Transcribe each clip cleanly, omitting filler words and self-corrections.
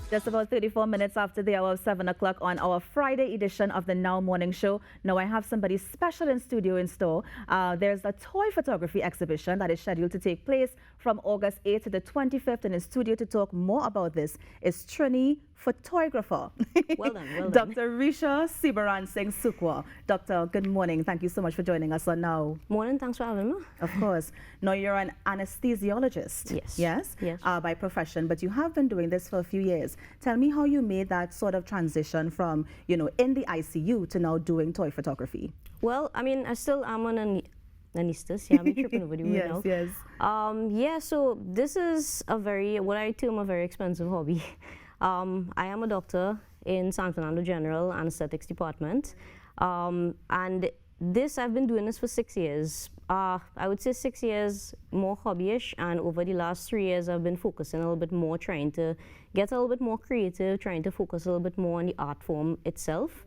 Just about 34 minutes after the hour of 7 o'clock on our Friday edition of the Now Morning Show. Now I have somebody special in studio in store. There's a toy photography exhibition that is scheduled to take place from August 8th to the 25th. And in studio to talk more about this is Trini photographer. Well done, well done. Dr. Reisha Seebaransingh-Sookwah. Doctor, good morning. Thank you so much for joining us on Now. Morning, thanks for having me. Of course. Now you're an anesthesiologist. Yes. Yes? Yes. By profession, but you have been doing this for a few years. Tell me how you made that sort of transition from, you know, in the ICU to now doing toy photography. Well, I mean, I still am an anesthetist. Yeah, I'm tripping over the word now. Yes. Yeah, so this is a very, what I term a very expensive hobby. I am a doctor in San Fernando General Anesthetics Department. And this, I've been doing this for 6 years. I would say 6 years more hobbyish, and over the last 3 years I've been focusing a little bit more, trying to get a little bit more creative, trying to focus a little bit more on the art form itself.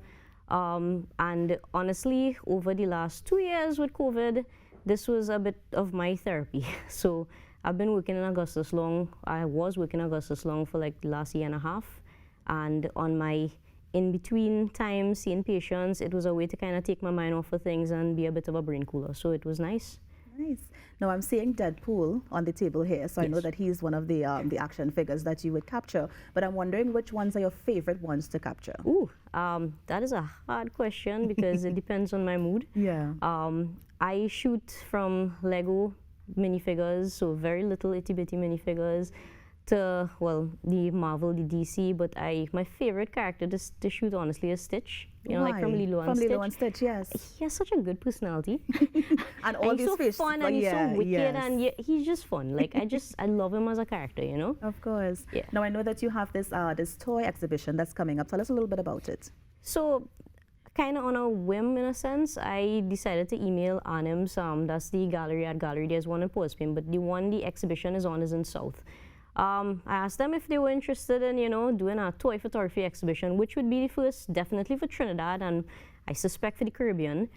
And honestly, over the last 2 years with COVID, this was a bit of my therapy. So I've been working in Augustus Long. I was working in Augustus Long for like the last year and a half, and on my in-between time seeing patients, it was a way to kind of take my mind off of things and be a bit of a brain cooler. So it was nice. Nice. Now I'm seeing Deadpool on the table here, so Yes. I know that he's one of the action figures that you would capture. But I'm wondering which ones are your favorite ones to capture? Ooh, that is a hard question because it depends on my mood. Yeah. I shoot from Lego minifigures, so very little itty-bitty minifigures, to, well, the Marvel, the DC, but my favorite character to shoot, honestly, is Stitch. You know, like from Lilo and Stitch. From Lilo and Stitch, yes. He has such a good personality. And all and these he's so faces. fun, and he's so wicked, yes. and he's just fun. Like, I love him as a character, you know? Of course. Yeah. Now I know that you have this this toy exhibition that's coming up. Tell us a little bit about it. So, kind of on a whim, in a sense, I decided to email Anims. That's the gallery at Gallery. There's one in Port Spain, but the one the exhibition is on is in South. I asked them if they were interested in, you know, doing a toy photography exhibition, which would be the first, definitely for Trinidad, and I suspect for the Caribbean.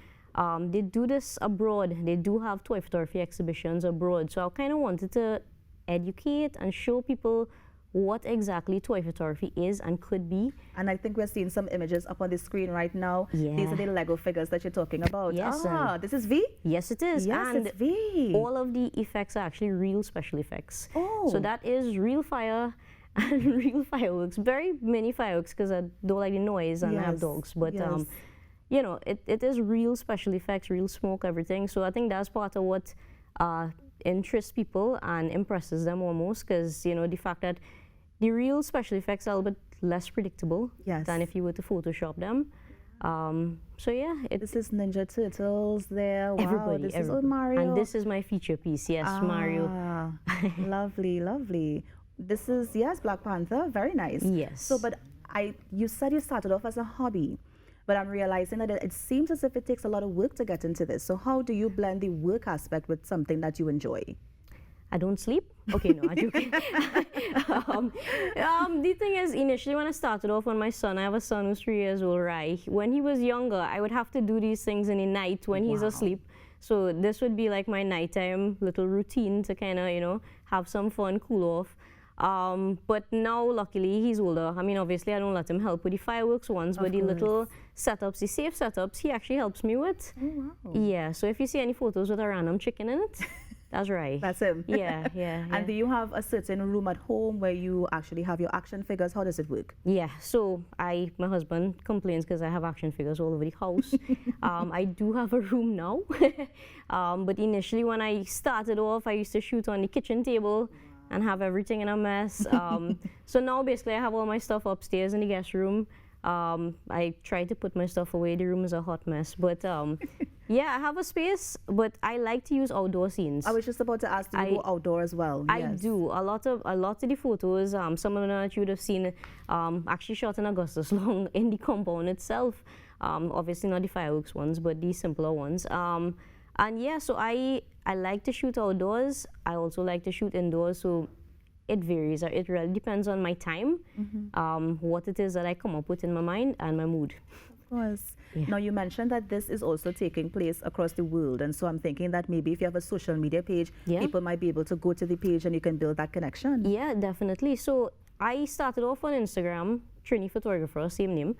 They do this abroad. They do have toy photography exhibitions abroad. So I kind of wanted to educate and show people what exactly toy photography is and could be. And I think we're seeing some images up on the screen right now. Yeah. These are the Lego figures that you're talking about. Yes, This is V? Yes, it is. Yes, and it's V. all of the effects are actually real special effects. Oh. So that is real fire and real fireworks. Very many fireworks because I don't like the noise and I have Yes, dogs. But, yes. you know, it is real special effects, real smoke, everything. So I think that's part of what interests people and impresses them almost, because, you know, the fact that the real special effects are a little bit less predictable Yes. than if you were to Photoshop them. So yeah, This is Ninja Turtles there. Wow, everybody, this everybody. is Mario. And this is my feature piece, yes, Mario. Lovely, lovely. This is, yes, Black Panther. Very nice. Yes. So, but you said you started off as a hobby, but I'm realizing that it seems as if it takes a lot of work to get into this. So how do you blend the work aspect with something that you enjoy? I don't sleep. Okay, no, I'm joking. The thing is, initially when I started off on my son, I have a son who's 3 years old, Rai. When he was younger, I would have to do these things in the night when he's asleep. So this would be like my nighttime little routine to kind of, you know, have some fun, cool off. But now, luckily, he's older. I mean, obviously, I don't let him help with the fireworks ones, but the little setups, the safe setups, he actually helps me with. Oh, wow. Yeah, so if you see any photos with a random chicken in it, that's right. That's him. Yeah. And do you have a certain room at home where you actually have your action figures? How does it work? Yeah, so my husband complains because I have action figures all over the house. I do have a room now, but initially when I started off, I used to shoot on the kitchen table and have everything in a mess. So now basically I have all my stuff upstairs in the guest room. I try to put my stuff away. The room is a hot mess, but yeah, I have a space, but I like to use outdoor scenes. I was just about to ask, do you go outdoor as well? I Yes. do. A lot of the photos, some of them that you would have seen, actually shot in Augustus Long in the compound itself. Obviously not the fireworks ones, but the simpler ones. And yeah, so I like to shoot outdoors. I also like to shoot indoors. So it varies. It really depends on my time, what it is that I come up with in my mind and my mood. Of course. Yeah. Now, you mentioned that this is also taking place across the world, and so I'm thinking that maybe if you have a social media page, Yeah. people might be able to go to the page and you can build that connection. Yeah, definitely. So I started off on Instagram, Trini Photographer, same name.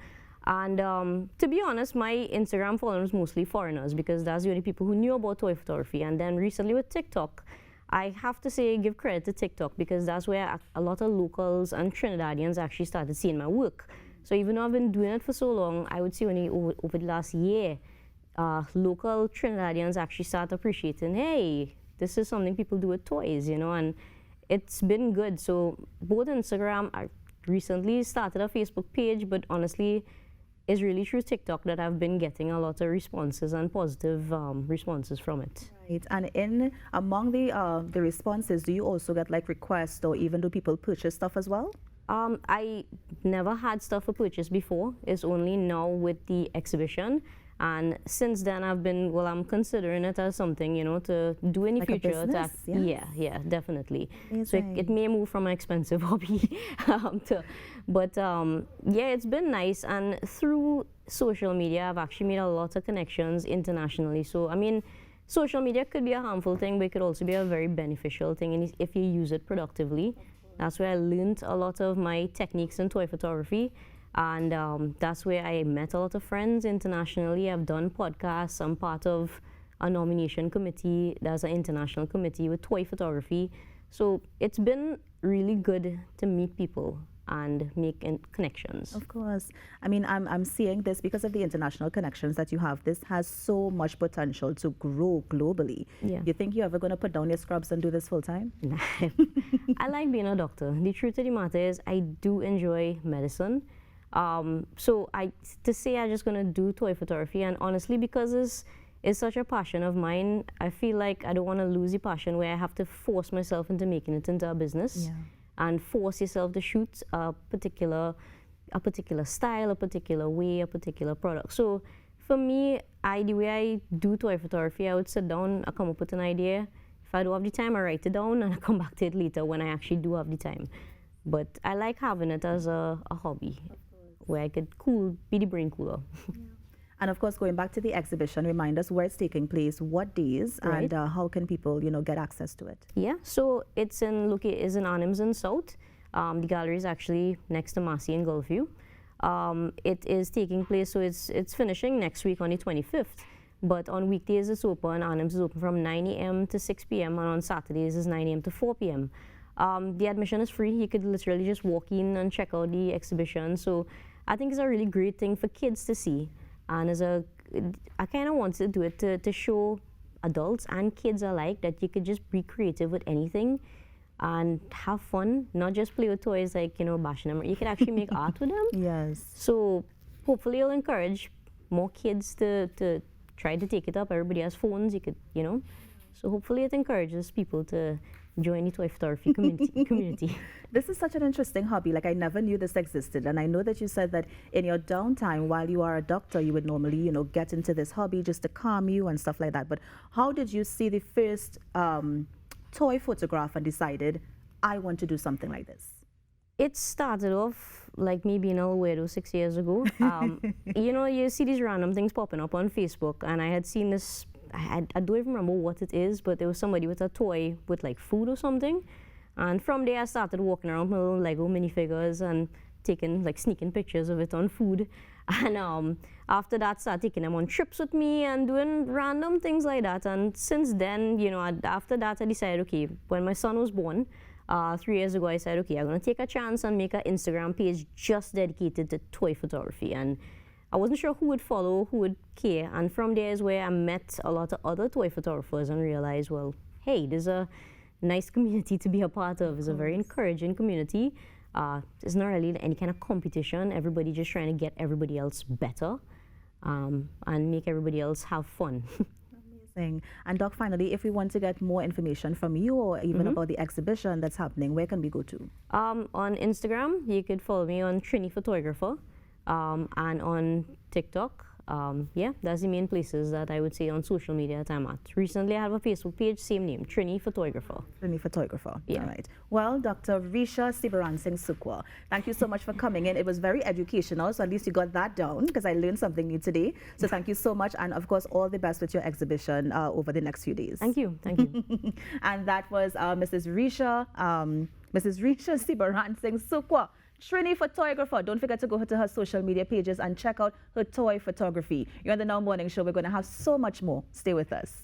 And to be honest, my Instagram followers mostly foreigners because that's the only people who knew about toy photography. And then recently with TikTok, I have to say, give credit to TikTok because that's where a lot of locals and Trinidadians actually started seeing my work. So even though I've been doing it for so long, I would say only over the last year, local Trinidadians actually start appreciating, hey, this is something people do with toys, you know, and it's been good. So both Instagram, I recently started a Facebook page, but honestly, it's really through TikTok that I've been getting a lot of responses and positive responses from it. Right, and among the responses, do you also get like requests or even do people purchase stuff as well? I never had stuff for purchase before. It's only now with the exhibition. And since then, I'm considering it as something, you know, to do in the like future. A business, yes? Yeah, definitely. Amazing. So it may move from an expensive hobby yeah, it's been nice. And through social media, I've actually made a lot of connections internationally. So, I mean, social media could be a harmful thing, but it could also be a very beneficial thing if you use it productively. That's where I learned a lot of my techniques in toy photography. And that's where I met a lot of friends internationally. I've done podcasts. I'm part of a nomination committee. There's an international committee with toy photography. So it's been really good to meet people and make connections. Of course. I mean, I'm seeing this because of the international connections that you have. This has so much potential to grow globally. Yeah. You think you're ever going to put down your scrubs and do this full time? I like being a doctor. The truth of the matter is I do enjoy medicine. So to say I'm just going to do toy photography, and honestly, because it's such a passion of mine, I feel like I don't want to lose the passion where I have to force myself into making it into a business and force yourself to shoot a particular style, a particular way, a particular product. So for me, the way I do toy photography, I would sit down, I come up with an idea. If I don't have the time, I write it down and I come back to it later when I actually do have the time. But I like having it as a hobby, where I could be the brain cooler. Yeah. And of course, going back to the exhibition, remind us where it's taking place, what days, right. and how can people, you know, get access to it? Yeah, so it's in Arnhems in South. The gallery is actually next to Massey in Gulfview. It is taking place, so it's finishing next week on the 25th. But on weekdays it's open. Arnhems is open from 9 a.m. to 6 p.m. and on Saturdays is 9 a.m. to 4 p.m. The admission is free. You could literally just walk in and check out the exhibition. So I think it's a really great thing for kids to see. And I kind of wanted to do it to show adults and kids alike that you could just be creative with anything and have fun, not just play with toys like, you know, bashing them. You could actually make art with them. Yes. So hopefully it'll encourage more kids to try to take it up. Everybody has phones, you could, you know. So hopefully it encourages people to join the toy photography community. This is such an interesting hobby. Like, I never knew this existed. And I know that you said that in your downtime, while you are a doctor, you would normally, you know, get into this hobby just to calm you and stuff like that. But how did you see the first toy photograph and decided, I want to do something like this? It started off like me being a little weirdo 6 years ago. You know, you see these random things popping up on Facebook, and I had seen this. I don't even remember what it is, but there was somebody with a toy with like food or something. And from there I started walking around with my little Lego minifigures and sneaking pictures of it on food. And after that, started taking them on trips with me and doing random things like that. And since then, you know, after that I decided, okay, when my son was born, 3 years ago, I said, okay, I'm gonna take a chance and make an Instagram page just dedicated to toy photography. And I wasn't sure who would follow, who would care. And from there is where I met a lot of other toy photographers and realized, well, hey, there's a nice community to be a part of. It's a very encouraging community. It's not really any kind of competition. Everybody just trying to get everybody else better and make everybody else have fun. Amazing. And Doc, finally, if we want to get more information from you or even about the exhibition that's happening, where can we go to? On Instagram, you could follow me on Trini Photographer. And on TikTok, yeah, that's the main places that I would say on social media that I'm at. Recently, I have a Facebook page, same name, Trini Photographer. Trini Photographer. Yeah. All right. Well, Dr. Reisha Seebaransingh-Sookwah, thank you so much for coming in. It was very educational, so at least you got that down because I learned something new today. So thank you so much, and of course, all the best with your exhibition over the next few days. Thank you. Thank you. And that was Mrs. Reisha Seebaransingh-Sookwah, Trini Photographer. Don't forget to go to her social media pages and check out her toy photography. You're on the Now Morning Show. We're going to have so much more. Stay with us.